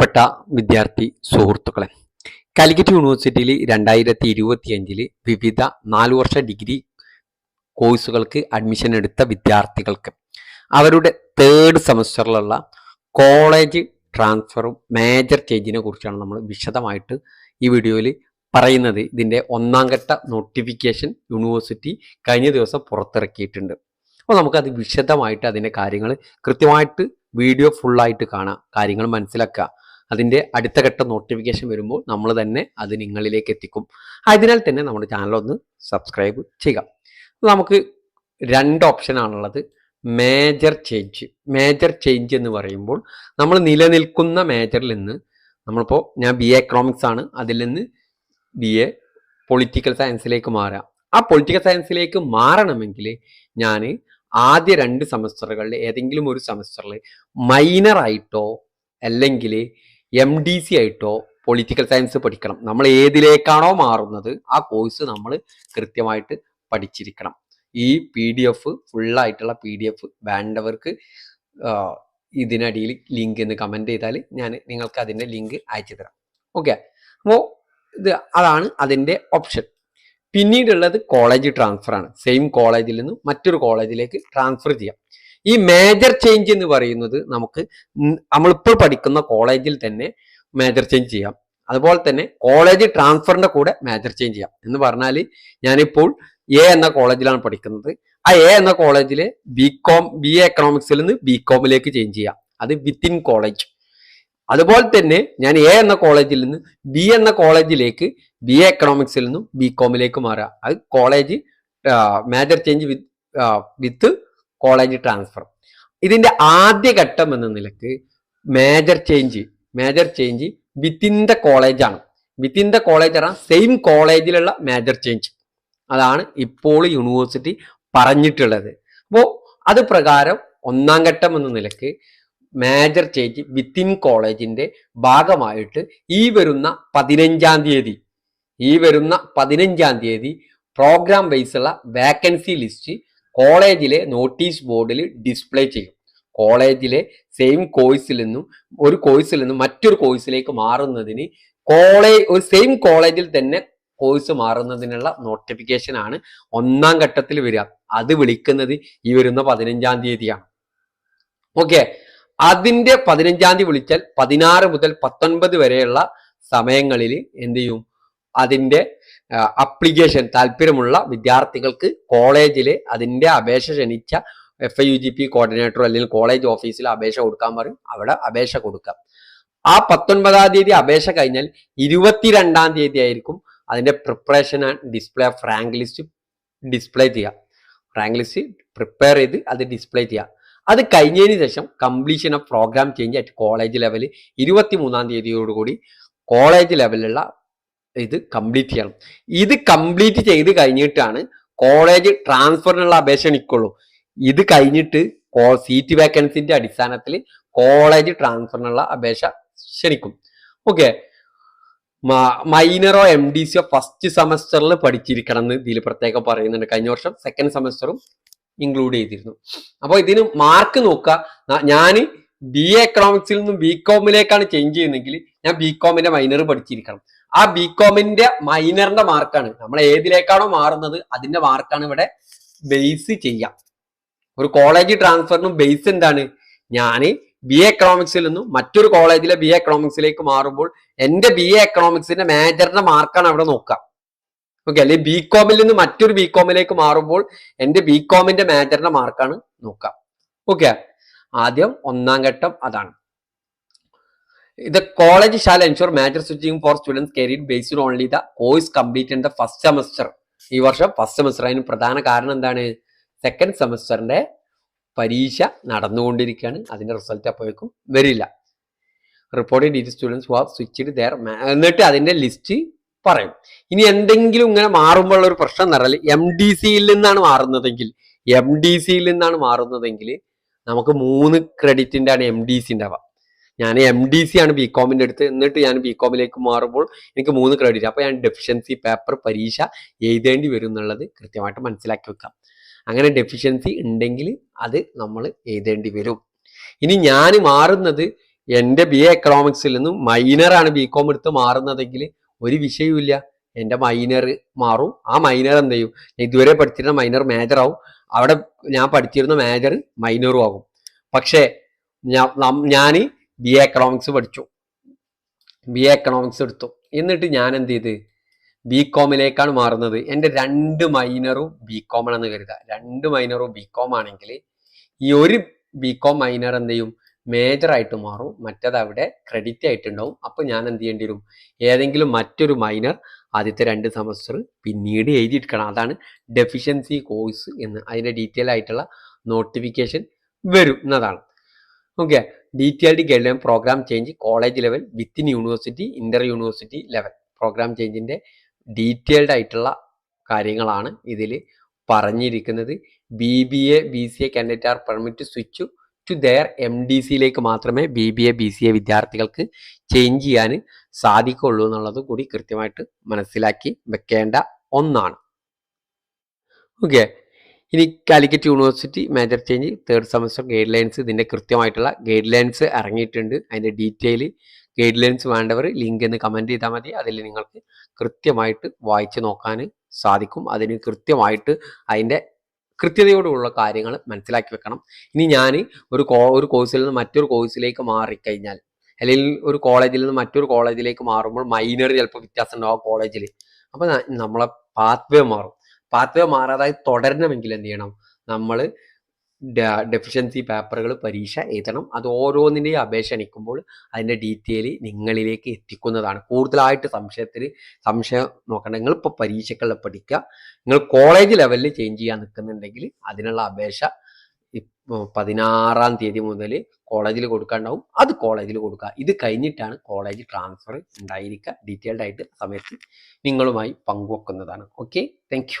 പ്രിയപ്പെട്ട വിദ്യാർത്ഥി സുഹൃത്തുക്കളെ, കാലിക്കറ്റ് യൂണിവേഴ്സിറ്റിയിൽ 2025 വിവിധ 4 വർഷ ഡിഗ്രി കോഴ്സുകൾക്ക് അഡ്മിഷൻ എടുത്ത വിദ്യാർത്ഥികൾക്ക് അവരുടെ തേർഡ് സെമസ്റ്ററിലുള്ള കോളേജ് ട്രാൻസ്ഫറും മേജർ ചേഞ്ചിനെ കുറിച്ചാണ് നമ്മൾ വിശദമായിട്ട് ഈ വീഡിയോയിൽ പറയുന്നത്. ഇതിൻ്റെ 1ാം ഘട്ട നോട്ടിഫിക്കേഷൻ യൂണിവേഴ്സിറ്റി കഴിഞ്ഞ ദിവസം പുറത്തിറക്കിയിട്ടുണ്ട്. അപ്പോൾ നമുക്കത് വിശദമായിട്ട് അതിൻ്റെ കാര്യങ്ങൾ കൃത്യമായിട്ട് വീഡിയോ ഫുള്ളായിട്ട് കാണാം, കാര്യങ്ങൾ മനസ്സിലാക്കുക. അതിൻ്റെ അടുത്ത ഘട്ട നോട്ടിഫിക്കേഷൻ വരുമ്പോൾ നമ്മൾ തന്നെ അത് നിങ്ങളിലേക്ക് എത്തിക്കും. അതിനാൽ തന്നെ നമ്മുടെ ചാനൽ ഒന്ന് സബ്സ്ക്രൈബ് ചെയ്യുക. നമുക്ക് 2 ഓപ്ഷനാണുള്ളത്. മേജർ ചേഞ്ച് എന്ന് പറയുമ്പോൾ നമ്മൾ നിലനിൽക്കുന്ന മേജറിൽ നിന്ന് നമ്മളിപ്പോൾ ഞാൻ BA എക്കണോമിക്സ് ആണ്, അതിൽ നിന്ന് BA പൊളിറ്റിക്കൽ സയൻസിലേക്ക് മാറുക. ആ പൊളിറ്റിക്കൽ സയൻസിലേക്ക് മാറണമെങ്കിൽ ഞാൻ ആദ്യ 2 സെമസ്റ്ററുകളിൽ ഏതെങ്കിലും ഒരു സെമസ്റ്ററിൽ മൈനറായിട്ടോ അല്ലെങ്കിൽ MDC ആയിട്ടോ പൊളിറ്റിക്കൽ സയൻസ് പഠിക്കണം. നമ്മൾ ഏതിലേക്കാണോ മാറുന്നത് ആ കോഴ്സ് നമ്മൾ കൃത്യമായിട്ട് പഠിച്ചിരിക്കണം. ഈ PDF ഫുള്ളായിട്ടുള്ള PDF വേണ്ടവർക്ക് ഇതിനടിയിൽ ലിങ്ക് എന്ന് കമൻറ്റ് ചെയ്താൽ ഞാൻ നിങ്ങൾക്ക് അതിൻ്റെ ലിങ്ക് അയച്ചു തരാം. ഓക്കെ, അപ്പോൾ അതാണ് അതിൻ്റെ ഓപ്ഷൻ. പിന്നീടുള്ളത് കോളേജ് ട്രാൻസ്ഫർ ആണ്. സെയിം കോളേജിൽ നിന്ന് മറ്റൊരു കോളേജിലേക്ക് ട്രാൻസ്ഫർ ചെയ്യാം. ഈ മേജർ ചേഞ്ച് എന്ന് പറയുന്നത് നമുക്ക് നമ്മളിപ്പോൾ പഠിക്കുന്ന കോളേജിൽ തന്നെ മേജർ ചേഞ്ച് ചെയ്യാം. അതുപോലെ തന്നെ കോളേജ് ട്രാൻസ്ഫറിന്റെ കൂടെ മേജർ ചേഞ്ച് ചെയ്യാം. എന്ന് പറഞ്ഞാൽ ഞാനിപ്പോൾ A എന്ന കോളേജിലാണ് പഠിക്കുന്നത്. ആ A എന്ന കോളേജിലെ BA എക്കണോമിക്സിൽ നിന്ന് BCOMിലേക്ക് ചേഞ്ച് ചെയ്യാം. അത് വിത്തിൻ കോളേജ്. അതുപോലെ തന്നെ ഞാൻ A എന്ന കോളേജിൽ നിന്ന് B എന്ന കോളേജിലേക്ക് BA എക്കണോമിക്സിൽ നിന്നും BCOMിലേക്ക് മാറുക. അത് college major change with college transfer. ഇതിന്റെ ആദ്യ ഘട്ടം എന്ന നിലക്ക് major change within the college ആണ്. വിത്തിൻ ദ കോളേജ് ആണ് സെയിം കോളേജിലുള്ള മേജർ ചേഞ്ച്. അതാണ് ഇപ്പോൾ യൂണിവേഴ്സിറ്റി പറഞ്ഞിട്ടുള്ളത്. അപ്പോൾ അത് പ്രകാരം 1ാം ഘട്ടം എന്ന നിലക്ക് മേജർ ചേഞ്ച് വിത്തിൻ കോളേജിന്റെ ഭാഗമായിട്ട് ഈ വരുന്ന 15-ാം തീയതി പ്രോഗ്രാം വൈസുള്ള വേക്കൻസി ലിസ്റ്റ് കോളേജിലെ നോട്ടീസ് ബോർഡിൽ ഡിസ്പ്ലേ ചെയ്യും. കോളേജിലെ സെയിം കോഴ്സിൽ നിന്നും മറ്റൊരു കോഴ്സിലേക്ക് മാറുന്നതിന് ഒരു സെയിം കോളേജിൽ തന്നെ കോഴ്സ് മാറുന്നതിനുള്ള നോട്ടിഫിക്കേഷൻ ആണ് 1ാം ഘട്ടത്തിൽ വരിക. അത് വിളിക്കുന്നത് ഈ വരുന്ന 15-ാം തീയതിയാണ്. ഓക്കെ, അതിന്റെ 15-ാം തീയതി വിളിച്ചാൽ 16 മുതൽ 19 വരെയുള്ള സമയങ്ങളിൽ എന്ത് ചെയ്യും? അതിന്റെ അപ്ലിക്കേഷൻ താല്പര്യമുള്ള വിദ്യാർത്ഥികൾക്ക് കോളേജിലെ അതിന്റെ അപേക്ഷ ക്ഷണിച്ച FIUGP കോർഡിനേറ്ററോ അല്ലെങ്കിൽ കോളേജ് ഓഫീസിൽ അപേക്ഷ കൊടുക്കാൻ പറയും. അവിടെ അപേക്ഷ കൊടുക്കാം. ആ 19-ാം തീയതി അപേക്ഷ കഴിഞ്ഞാൽ 22-ാം തീയതി ആയിരിക്കും അതിന്റെ preparation and display of rank list display ചെയ്യുക. റാങ്ക് ലിസ്റ്റ് പ്രിപ്പയർ ചെയ്ത് അത് ഡിസ്പ്ലേ ചെയ്യുക. അത് കഴിഞ്ഞതിന് ശേഷം completion of programme change at college level 23-ാം തീയതിയോടുകൂടി കോളേജ് ലെവലിലുള്ള ഇത് കംപ്ലീറ്റ് ചെയ്യണം. ഇത് കംപ്ലീറ്റ് ചെയ്ത് കഴിഞ്ഞിട്ടാണ് കോളേജ് ട്രാൻസ്ഫറിനുള്ള അപേക്ഷ ക്ഷണിക്കുള്ളൂ. ഇത് കഴിഞ്ഞിട്ട് സീറ്റ് വേക്കൻസിന്റെ അടിസ്ഥാനത്തിൽ കോളേജ് ട്രാൻസ്ഫറിനുള്ള അപേക്ഷ ക്ഷണിക്കും. ഓക്കെ, മൈനറോ MDCയോ ഫസ്റ്റ് സെമസ്റ്ററിൽ പഠിച്ചിരിക്കണം എന്ന് ഇതിൽ പ്രത്യേകം പറയുന്നുണ്ട്. കഴിഞ്ഞ വർഷം 2nd സെമസ്റ്ററും ഇൻക്ലൂഡ് ചെയ്തിരുന്നു. അപ്പോൾ ഇതിന് മാർക്ക് നോക്കുക. ഞാൻ BA എക്കണോമിക്സിൽ നിന്നും BCOMിലേക്കാണ് ചേഞ്ച് ചെയ്യുന്നതെങ്കിൽ ഞാൻ BCOMിന്റെ മൈനർ പഠിച്ചിരിക്കണം. ആ BCOMിന്റെ മൈനറിന്റെ മാർക്കാണ് നമ്മൾ ഏതിലേക്കാണോ മാറുന്നത് അതിന്റെ മാർക്കാണ് ഇവിടെ ബേസ് ചെയ്യാം. ഒരു കോളേജ് ട്രാൻസ്ഫറിനും ബേസ് എന്താണ്? ഞാൻ BA എക്കണോമിക്സിൽ നിന്നും മറ്റൊരു കോളേജിലെ BA എക്കണോമിക്സിലേക്ക് മാറുമ്പോൾ എന്റെ BA എക്കണോമിക്സിന്റെ മേജറിന്റെ മാർക്കാണ് അവിടെ നോക്കുക. ഓക്കെ, അല്ലെങ്കിൽ BCOMിൽ നിന്ന് മറ്റൊരു BCOMിലേക്ക് മാറുമ്പോൾ എന്റെ BCOMിന്റെ മേജറിന്റെ മാർക്കാണ് നോക്കുക. ഓക്കെ, ആദ്യം 1ാം ഘട്ടം അതാണ്. The college shall ensure major switching for students carried based on only the course complete in the first semester. ഈ വർഷം ഫസ്റ്റ് സെമസ്റ്റർ. അതിന് പ്രധാന കാരണം എന്താണ്? 2nd സെമസ്റ്ററിന്റെ പരീക്ഷ നടന്നുകൊണ്ടിരിക്കുകയാണ്. അതിന്റെ റിസൾട്ട് അപ്പോഴേക്കും വരില്ല. Reported detail students who have switched there, എന്നിട്ട് അതിന്റെ ലിസ്റ്റ് പറയും. ഇനി എന്തെങ്കിലും ഇങ്ങനെ മാറുമ്പോൾ ഒരു പ്രശ്നം എന്ന് പറഞ്ഞാൽ MDCയിൽ നിന്നാണ് മാറുന്നതെങ്കിൽ നമുക്ക് 3 ക്രെഡിറ്റിന്റെ ആണ് MDC ഉണ്ടാവുക. ഞാൻ MDC ആണ് BCOMിന്റെ അടുത്ത്, എന്നിട്ട് ഞാൻ BCOMിലേക്ക് മാറുമ്പോൾ എനിക്ക് 3 ക്രെഡിറ്റ്. അപ്പോൾ ഞാൻ ഡെഫിഷ്യൻസി പേപ്പർ പരീക്ഷ എഴുതേണ്ടി വരും എന്നുള്ളത് കൃത്യമായിട്ട് മനസ്സിലാക്കി വെക്കാം. അങ്ങനെ ഡെഫിഷ്യൻസി ഉണ്ടെങ്കിൽ അത് നമ്മൾ എഴുതേണ്ടി വരും. ഇനി ഞാൻ മാറുന്നത് എൻ്റെ BA എക്കണോമിക്സിൽ നിന്നും മൈനറാണ് BCom എടുത്ത് മാറുന്നതെങ്കിൽ ഒരു വിഷയവുമില്ല, എൻ്റെ മൈനർ മാറും. ആ മൈനർ എന്ത് ചെയ്യും, ഇതുവരെ പഠിച്ചിരുന്ന മൈനർ മേജർ ആവും, അവിടെ ഞാൻ പഠിച്ചിരുന്ന മേജർ മൈനറും ആകും. പക്ഷേ ഞാൻ BA എക്കണോമിക്സ് പഠിച്ചു, BA എക്കണോമിക്സ് എടുത്തു, എന്നിട്ട് ഞാൻ എന്ത് ചെയ്ത് BComലേക്കാണ് മാറുന്നത്. എൻ്റെ 2 മൈനറും BCom ആണെന്ന് കരുതുക. 2 മൈനറും BCom ആണെങ്കിൽ ഈ ഒരു BCom മൈനർ എന്ത് ചെയ്യും, മേജർ ആയിട്ട് മാറും, മറ്റത് അവിടെ ക്രെഡിറ്റ് ആയിട്ടുണ്ടാവും. അപ്പൊ ഞാൻ എന്ത് ചെയ്യേണ്ടി വരും, ഏതെങ്കിലും മറ്റൊരു മൈനർ ആദ്യത്തെ 2 സെമസ്റ്റർ പിന്നീട് എഴുതിയെടുക്കണം. അതാണ് ഡെഫിഷ്യൻസി കോഴ്സ് എന്ന്. അതിന്റെ ഡീറ്റെയിൽ ആയിട്ടുള്ള നോട്ടിഫിക്കേഷൻ വരും എന്നതാണ്. Okay, detailed guideline programme change college level within university inter university level. Programme ചേഞ്ചിന്റെ ഡീറ്റെയിൽഡ് ആയിട്ടുള്ള കാര്യങ്ങളാണ് ഇതിൽ പറഞ്ഞിരിക്കുന്നത്. BBA BCA candidate are permit switch to their MDCയിലേക്ക് മാത്രമേ BBA BCA വിദ്യാർത്ഥികൾക്ക് ചേഞ്ച് ചെയ്യാൻ സാധിക്കുള്ളൂ എന്നുള്ളത് കൂടി കൃത്യമായിട്ട് മനസ്സിലാക്കി വെക്കേണ്ട ഒന്നാണ്. ഓക്കെ, ഇനി Calicut university major change 3rd semester guide lines, ഇതിൻ്റെ കൃത്യമായിട്ടുള്ള ഗൈഡ് ലൈൻസ് ഇറങ്ങിയിട്ടുണ്ട്. അതിൻ്റെ ഡീറ്റെയിൽ ഗൈഡ് ലൈൻസ് വേണ്ടവർ ലിങ്ക് എന്ന് കമൻറ്റ് ചെയ്താൽ മതി. അതിൽ നിങ്ങൾക്ക് കൃത്യമായിട്ട് വായിച്ച് നോക്കാൻ സാധിക്കും. അതിന് കൃത്യമായിട്ട് അതിൻ്റെ കൃത്യതയോടുള്ള കാര്യങ്ങൾ മനസ്സിലാക്കി വെക്കണം. ഇനി ഞാൻ ഒരു കോഴ്സിൽ നിന്ന് മറ്റൊരു കോഴ്സിലേക്ക് മാറിക്കഴിഞ്ഞാൽ, അല്ലെങ്കിൽ ഒരു കോളേജിൽ നിന്ന് മറ്റൊരു കോളേജിലേക്ക് മാറുമ്പോൾ മൈനർ ചിലപ്പോൾ വ്യത്യാസം ഉണ്ടാവും കോളേജിൽ. അപ്പോൾ നമ്മളെ പാത്വേ മാറും. പാത്വേ മാറാതായി തുടരണമെങ്കിൽ എന്ത് ചെയ്യണം, നമ്മൾ ഡെഫിഷ്യൻസി പേപ്പറുകൾ പരീക്ഷ എഴുതണം. അത് ഓരോന്നിൻ്റെയും അപേക്ഷ അണിക്കുമ്പോൾ അതിൻ്റെ ഡീറ്റെയിൽ നിങ്ങളിലേക്ക് എത്തിക്കുന്നതാണ്. കൂടുതലായിട്ട് സംശയം നോക്കണ്ട. നിങ്ങളിപ്പോൾ പരീക്ഷകളിൽ പഠിക്കുക, നിങ്ങൾ കോളേജ് ലെവലിൽ ചേഞ്ച് ചെയ്യാൻ നിൽക്കുന്നുണ്ടെങ്കിൽ അതിനുള്ള അപേക്ഷ 16-ാം തീയതി മുതൽ കോളേജിൽ കൊടുക്കാണ്ടാവും. അത് കോളേജിൽ കൊടുക്കുക. ഇത് കഴിഞ്ഞിട്ടാണ് കോളേജ് ട്രാൻസ്ഫർ ഉണ്ടായിരിക്കുക. ഡീറ്റെയിൽഡ് ആയിട്ട് സമയത്ത് നിങ്ങളുമായി പങ്കുവെക്കുന്നതാണ്. Okay, thank you.